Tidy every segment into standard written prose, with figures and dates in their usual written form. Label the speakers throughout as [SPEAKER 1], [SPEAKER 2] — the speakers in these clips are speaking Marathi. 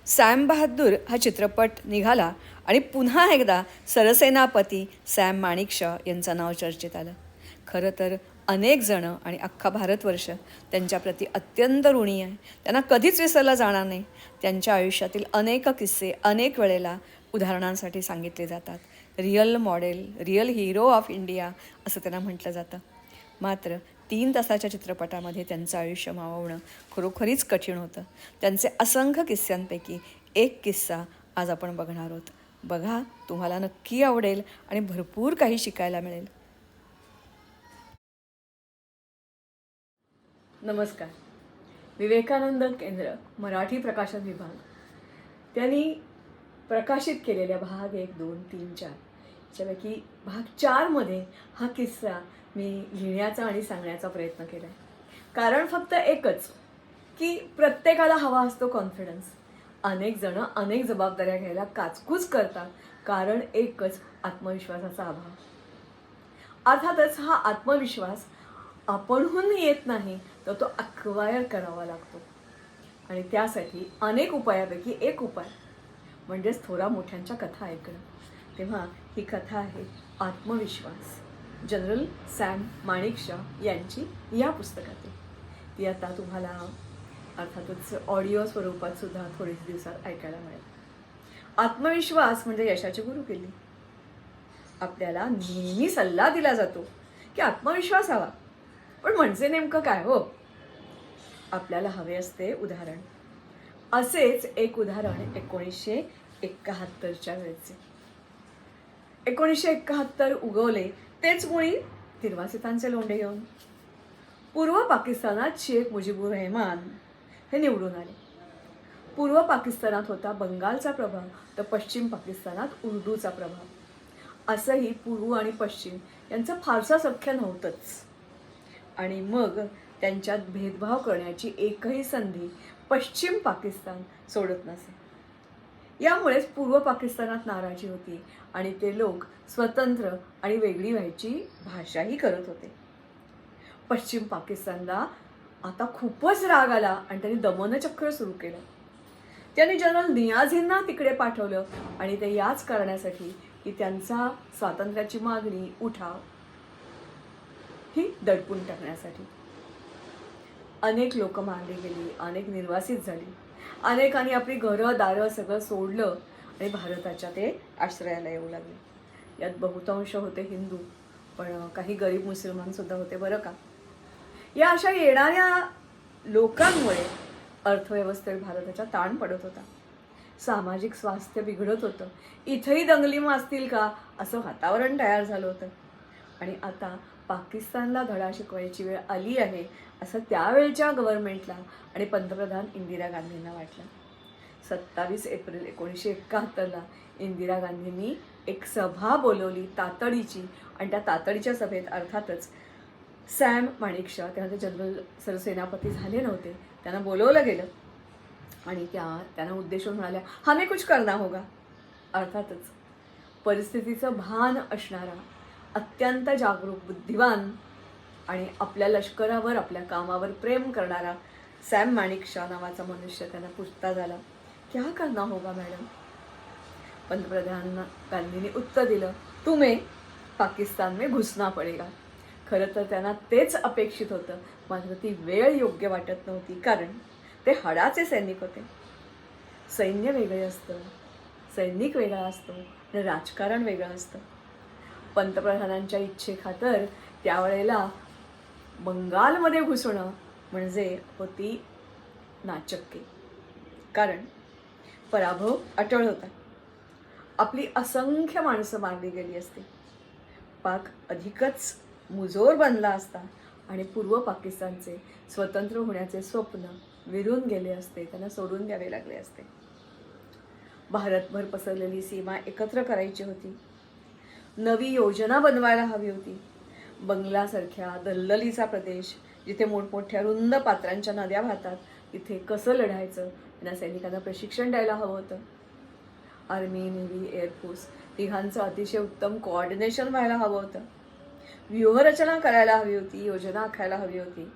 [SPEAKER 1] सॅम बहादूर हा चित्रपट निघाला आणि पुन्हा एकदा सरसेनापती सॅम माणिकशॉ यांचं नाव चर्चेत आलं. खरं तर अनेक जणं आणि अख्खा भारतवर्ष त्यांच्याप्रती अत्यंत ऋणी आहे. त्यांना कधीच विसरलं जाणार नाही. त्यांच्या आयुष्यातील अनेक किस्से अनेक वेळेला उदाहरणांसाठी सांगितले जातात. Real model, real hero of India असं त्यांना म्हटलं जातं. मात्र 3 तासाच्या चित्रपटामध्ये त्यांचं आयुष्य माववणं खरोखरीच कठीण होतं. त्यांचे असंख्य किस्स्यांपैकी एक किस्सा आज आपण बघणार आहोत. बघा, तुम्हाला नक्की आवडेल आणि भरपूर काही शिकायला मिळेल. नमस्कार. विवेकानंद केंद्र मराठी प्रकाशन विभाग त्यांनी प्रकाशित केलेल्या भाग 1, 2, 3, 4 याच्यापैकी भाग 4मध्ये हा किस्सा मी लिहिण्याचा आणि सांगण्याचा प्रयत्न केला आहे. कारण फक्त एकच, की प्रत्येकाला हवा असतो कॉन्फिडन्स. अनेक जणं अनेक जबाबदाऱ्या घ्यायला काचकूच करतात, कारण एकच, आत्मविश्वासाचा अभाव. अर्थातच हा आत्मविश्वास आपणहून येत नाही, तर तो अक्वायर करावा लागतो. आणि त्यासाठी अनेक उपायापैकी एक उपाय म्हणजेच थोरा मोठ्यांच्या कथा ऐकणं. तेव्हा ही कथा आहे आत्मविश्वास, जनरल सॅम माणिकशॉ यांची या पुस्तकातील. ती आता तुम्हाला अर्थातच ऑडिओ स्वरूपात सुद्धा थोड्याच दिवसात ऐकायला मिळेल. आत्मविश्वास म्हणजे यशाची गुरुकिल्ली. आपल्याला नेहमी सल्ला दिला जातो की आत्मविश्वास हवा, पण म्हणजे नेमकं काय हो? आपल्याला हवे असते उदाहरण. असेच एक उदाहरण 1971च्या वेळेचे. 1971 उगवले तेच मुळी निर्वासितांचे लोंढे घेऊन. पूर्व पाकिस्तानात शेख मुजीबुर रहमान हे निवडून आले. पूर्व पाकिस्तानात होता बंगालचा प्रभाव, तर पश्चिम पाकिस्तानात उर्दूचा प्रभाव. असंही पूर्व आणि पश्चिम यांचं फारसं सख्य नव्हतंच. आणि मग त्यांच्यात भेदभाव करण्याची एकही संधी पश्चिम पाकिस्तान सोडत नसे. यामुळेच पूर्व पाकिस्तानात नाराजी होती आणि ते लोक स्वतंत्र आणि वेगळी व्हायची भाषाही करत होते. पश्चिम पाकिस्तानला आता खूपच राग आला आणि त्यांनी दमनचक्र सुरू केलं. त्यांनी जनरल नियाझींना तिकडे पाठवलं आणि ते याच करण्यासाठी की त्यांचा स्वातंत्र्याची मागणी, उठाव ही दडपून टाकण्यासाठी. अनेक लोक मारली गेली, अनेक निर्वासित झाली, अनेकांनी आपली घरं दारं सगळं सोडलं आणि भारताच्या ते आश्रयाला येऊ लागले. यात बहुतांश होते हिंदू, पण काही गरीब मुसलमान सुद्धा होते बरं का. या अशा येणाऱ्या लोकांमुळे अर्थव्यवस्थेवर भारताचा ताण पडत होता. सामाजिक स्वास्थ्य बिघडत होतं. इथंही दंगली माजतील का असं वातावरण तयार झालं होतं. आणि आता पाकिस्तानला धडा शिकवायची वेळ आली आहे असं त्यावेळच्या गव्हर्नमेंटला आणि पंतप्रधान इंदिरा गांधींना वाटलं. 27 एप्रिल 1971ला इंदिरा गांधींनी एक सभा बोलवली तातडीची, आणि त्या तातडीच्या सभेत अर्थातच सॅम माणिकशॉ, तेव्हा ते जनरल सरसेनापती झाले नव्हते, त्यांना बोलवलं गेलं. आणि त्यांना उद्देशून म्हणाल्या, हमें कुछ करना होगा. अर्थातच परिस्थितीचं भान असणारा, अत्यंत जागरूक, बुद्धिवान आणि आपल्या लष्करावर, आपल्या कामावर प्रेम करणारा सॅम माणिकशॉ नावाचा मनुष्य त्यांना पूछता झाला, क्या करना होगा मॅडम? पंतप्रधान गांधींनी उत्तर दिलं, तुम्हें पाकिस्तान में घुसना पडेगा. खरं तर त्यांना तेच अपेक्षित होतं, मात्र ती वेळ योग्य वाटत नव्हती, कारण ते हाडाचे सैनिक होते. सैन्य वेगळे असतं, सैनिक वेगळा असतो आणि राजकारण वेगळं असतं. पंतप्रधानांच्या इच्छेखातर त्यावेळेला बंगालमध्ये घुसणं म्हणजे होती नाचक्की. कारण पराभव अटळ होता. आपली असंख्य माणसं मारली गेली असती. पाक अधिकच मुजोर बनला असता आणि पूर्व पाकिस्तानचे स्वतंत्र होण्याचे स्वप्न विरून गेले असते, त्यांना सोडून द्यावे लागले असते. भारतभर पसरलेली सीमा एकत्र करायची होती. नवी योजना बनवायला हवी होती. बंगलासारख्या दलदलीचा प्रदेश, जिथे मोठमोठ्या रुंद पात्रांच्या नद्या वाहतात, तिथे कसं लढायचं यांना सैनिकांना प्रशिक्षण द्यायला हवं होतं. आर्मी, नेव्ही, एअरफोर्स तिघांचं अतिशय उत्तम कोऑर्डिनेशन व्हायला हवं होतं. व्यूहरचना करायला हवी होती, योजना आखायला हवी होती.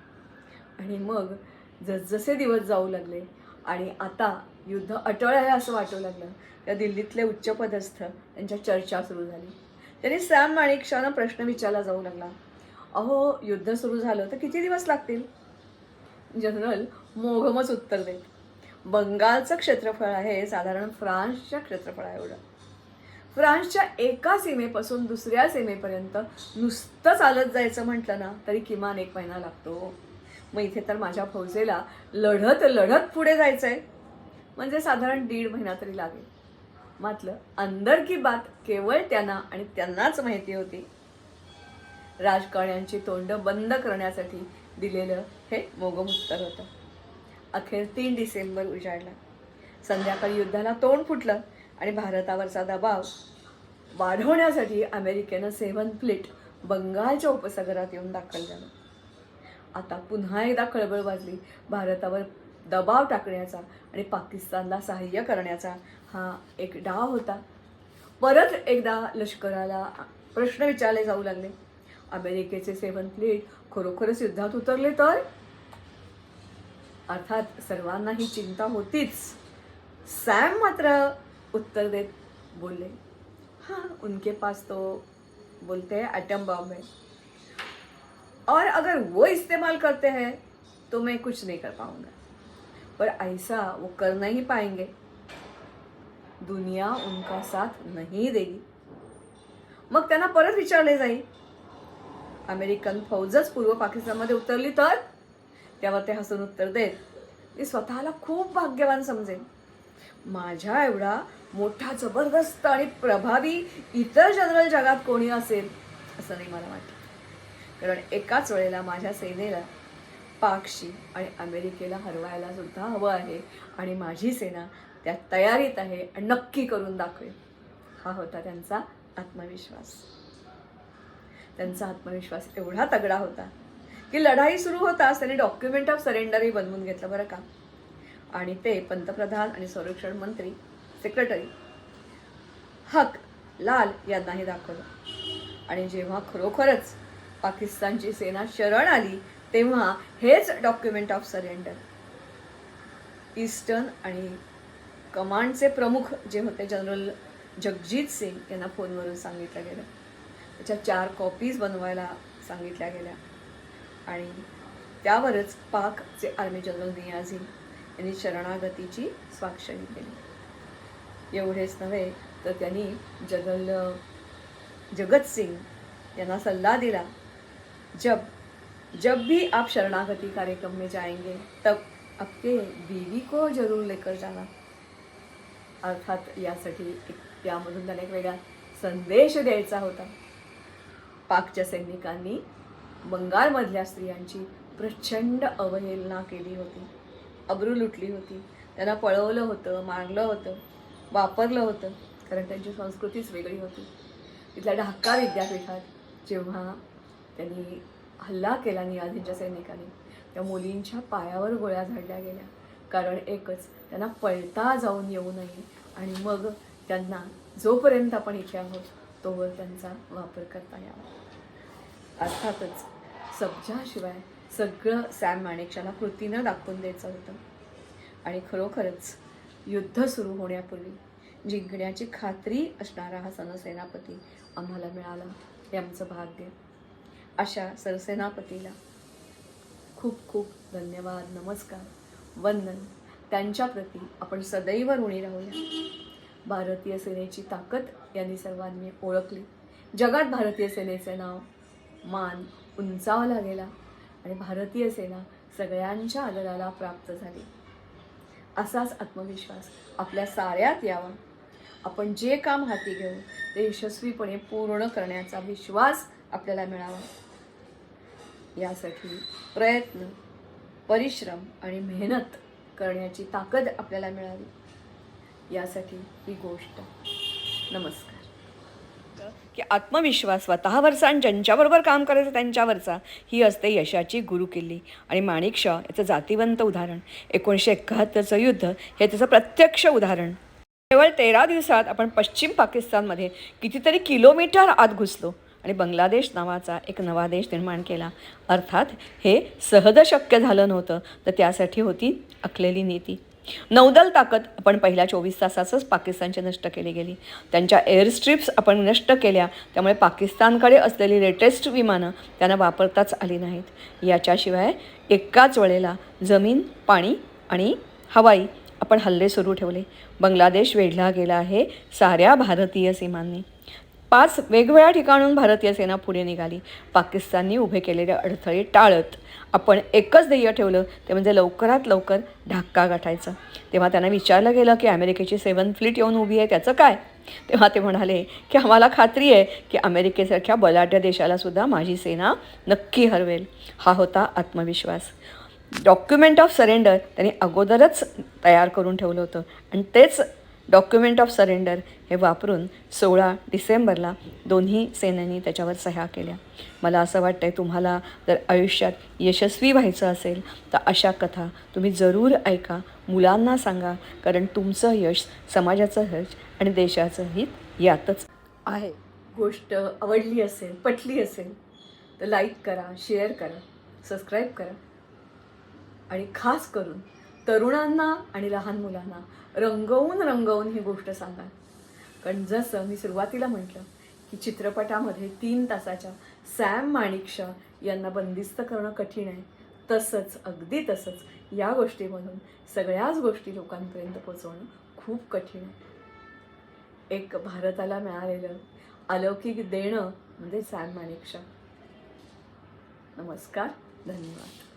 [SPEAKER 1] आणि मग जसजसे दिवस जाऊ लागले आणि आता युद्ध अटळ आहे असं वाटू लागलं. त्या दिल्लीतले उच्चपदस्थ त्यांच्या चर्चा सुरू झाली. त्यांनी सॅम माणिकशॉना प्रश्न विचारला जाऊ लागला, अहो युद्ध सुरू झालं तर किती दिवस लागतील? जनरल मोघमच उत्तर देत, बंगालचं क्षेत्रफळ आहे साधारण फ्रान्सच्या क्षेत्रफळा एवढं. फ्रान्सच्या एका सीमेपासून दुसऱ्या सीमेपर्यंत नुसतं चालत जायचं म्हटलं ना तरी किमान 1 महिना लागतो. मग इथे तर माझ्या फौजेला लढत लढत पुढे जायचंय, म्हणजे साधारण 1.5 महिना तरी लागेल. मात्र अंदर की बात केवळ त्यांना आणि त्यांनाच माहिती होती. राजकारण्यांची तोंड बंद करण्यासाठी दिलेलं हे मोगम उत्तर होतं. अखेर 3 डिसेंबर उजाडला. संध्याकाळी युद्धाला तोंड फुटलं आणि भारतावरचा दबाव वाढवण्यासाठी अमेरिकेनं 7 फ्लीट बंगालच्या उपसागरात येऊन दाखल झालं. आता पुन्हा एकदा खळबळ वाजली. भारतावर दबाव टाकण्याचा आणि पाकिस्तानला सहाय्य करण्याचा हा एक डाव होता. परत एकदा लष्कराला प्रश्न विचारले जाऊ लागले, अमेरिकेचे 7 फ्लीट खरोखरच युद्धात उतरले तर? अर्थात सर्वांना ही चिंता होतीच. सॅम मात्र उत्तर देत बोलले, हाँ उनके पास तो बोलते हैं एटम बॉम्ब है और अगर वो इस्तेमाल करते हैं तो मैं कुछ नहीं कर पाऊंगा, पर ऐसा वो कर नहीं पाएंगे, दुनिया उनका साथ नहीं देगी. मग त्यांना परत विचारले जाईल, अमेरिकन फौजच पूर्व पाकिस्तानमध्ये उतरली तर? त्यावर ते हसून उत्तर देत, मी स्वतःला खूप भाग्यवान समजेन. माझ्या एवढा मोठा जबरदस्त आणि प्रभावी इतर जनरल जगात कोणी असेल असं नाही मला वाटतं. कारण एकाच वेळेला माझ्या सेनेला पाकशी आणि अमेरिकेला हरवायला सुद्धा हवं आहे आणि माझी सेना त्या तयारीत आहे आणि नक्की करून दाखवेल. हा होता त्यांचा आत्मविश्वास. त्यांचा आत्मविश्वास एवढा तगडा होता की लढाई सुरू होताच त्यांनी डॉक्युमेंट ऑफ सरेंडरही बनवून घेतलं बरं का. आणि ते पंतप्रधान आणि संरक्षण मंत्री सेक्रेटरी हक लाल यांनाही दाखवलं. आणि जेव्हा खरोखरच पाकिस्तानची सेना शरण आली तेव्हा हेच डॉक्युमेंट ऑफ सरेंडर ईस्टर्न आणि कमांडचे प्रमुख जे होते जनरल जगजीत सिंग यांना फोनवरून सांगितलं गेलं. त्याच्या 4 कॉपीज बनवायला सांगितल्या गेल्या आणि त्यावरच पाकचे आर्मी जनरल नियाझी यांनी शरणागतीची स्वाक्षरी केली. एवढेच नव्हे तर त्यांनी जनरल जगत सिंग यांना सल्ला दिला, जब भी आप शरणागती कार्यक्रम में जाएंगे तब आपके बीवी को जरूर लेकर जाना. अर्थात यासाठी त्यामधून त्याने एक वेगळा संदेश द्यायचा होता. पाकच्या सैनिकांनी बंगालमधल्या स्त्रियांची प्रचंड अवहेलना केली होती, अब्रू लुटली होती, त्यांना पळवलं होतं, मारलं होतं, वापरलं होतं, कारण त्यांची संस्कृतीच वेगळी होती. तिथल्या ढाका विद्यापीठात जेव्हा त्यांनी हल्ला केला नियाझींच्या सैनिकांनी, त्या मुलींच्या पायावर गोळ्या झाडल्या गेल्या. कारण एकच, त्यांना पळता जाऊन येऊ नये आणि मग त्यांना जोपर्यंत आपण इथे आहोत तोवर त्यांचा वापर करता यावा. अर्थातच सब्जाशिवाय सगळं सॅम माणेकशॉला कृतीनं दाखवून द्यायचं होतं. आणि खरोखरच युद्ध सुरू होण्यापूर्वी जिंकण्याची खात्री असणारा हा सरसेनापती आम्हाला मिळाला, हे आमचं भाग्य. अशा सरसेनापतीला खूप खूप धन्यवाद, नमस्कार, वंदन. त्यांच्याप्रती आपण सदैव ऋणी राहूया. भारतीय सेनेची ताकद यांनी सर्वांनी ओळखली. जगात भारतीय सेनेचे नाव मान उंचावला गेला आणि भारतीय सेना सगळ्यांच्या आदराला प्राप्त झाली. असाच आत्मविश्वास आपल्या साऱ्यात यावा. आपण जे काम हाती घेऊ ते यशस्वीपणे पूर्ण करण्याचा विश्वास आपल्याला मिळावा. यासाठी प्रयत्न, परिश्रम आणि मेहनत करण्याची ताकद आपल्याला मिळावी. यासाठी ही गोष्ट. नमस्कार. की आत्मविश्वास स्वतःवरचा आणि ज्यांच्याबरोबर काम करायचं त्यांच्यावरचा ही असते यशाची गुरुकिल्ली. आणि माणिकशॉ याचं जातिवंत उदाहरण, 1971चं युद्ध हे त्याचं प्रत्यक्ष उदाहरण. केवळ 13 दिवसात आपण पश्चिम पाकिस्तानमध्ये कितीतरी किलोमीटर आत घुसलो आणि बांगलादेश नावाचा एक नवा देश निर्माण केला. अर्थात हे सहज शक्य झालं नव्हतं, तर त्यासाठी होती आखलेली नीती. नौदल ताकद आपण पहिल्या 24 तासातच पाकिस्तानची नष्ट केली गेली. त्यांच्या एअरस्ट्रिप्स आपण नष्ट केल्या, त्यामुळे पाकिस्तानकडे असलेली लेटेस्ट विमानं त्यांना वापरताच आली नाहीत. याच्याशिवाय एकाच वेळेला जमीन, पाणी आणि हवाई आपण हल्ले सुरू ठेवले. बांगलादेश वेढला गेला आहे साऱ्या भारतीय सीमांनी. 5 वेगवेगळ्या ठिकाणून भारतीय सेना पुढे निघाली. पाकिस्ताननी उभे केलेले अडथळे टाळत आपण एकच ध्येय ठेवलं, ते म्हणजे लवकरात लवकर ढाका गाठायचं. तेव्हा त्यांना विचारलं गेलं की अमेरिकेची 7th फ्लीट येऊन उभी आहे, त्याचं काय? तेव्हा ते म्हणाले की आम्हाला खात्री आहे की अमेरिकेसारख्या बलाढ्य देशालासुद्धा माझी सेना नक्की हरवेल. हा होता आत्मविश्वास. डॉक्युमेंट ऑफ सरेंडर त्यांनी अगोदरच तयार करून ठेवलं होतं आणि तेच डॉक्युमेंट ऑफ सरेंडर हे वापरून 16 डिसेंबरला दोन्ही सेनांनी त्याच्यावर सह्या केल्या. मला असं वाटतं आहे तुम्हाला जर आयुष्यात यशस्वी व्हायचं असेल तर अशा कथा तुम्ही जरूर ऐका, मुलांना सांगा, कारण तुमचं यश समाजाचं यश आणि देशाचं हित यातच आहे. गोष्ट आवडली असेल, पटली असेल तर लाईक करा, शेअर करा, सबस्क्राईब करा आणि खास करून तरुणांना आणि लहान मुलांना रंगवून ही गोष्ट सांगा. कारण जसं मी सुरुवातीला म्हटलं की चित्रपटामध्ये 3 तासाच्या सॅम माणिकशॉ यांना बंदिस्त करणं कठीण आहे, तसंच अगदी तसंच या गोष्टीमधून सगळ्याच गोष्टी लोकांपर्यंत पोचवणं खूप कठीण आहे. एक भारताला मिळालेलं अलौकिक देणं म्हणजे सॅम माणिकशॉ. नमस्कार, धन्यवाद.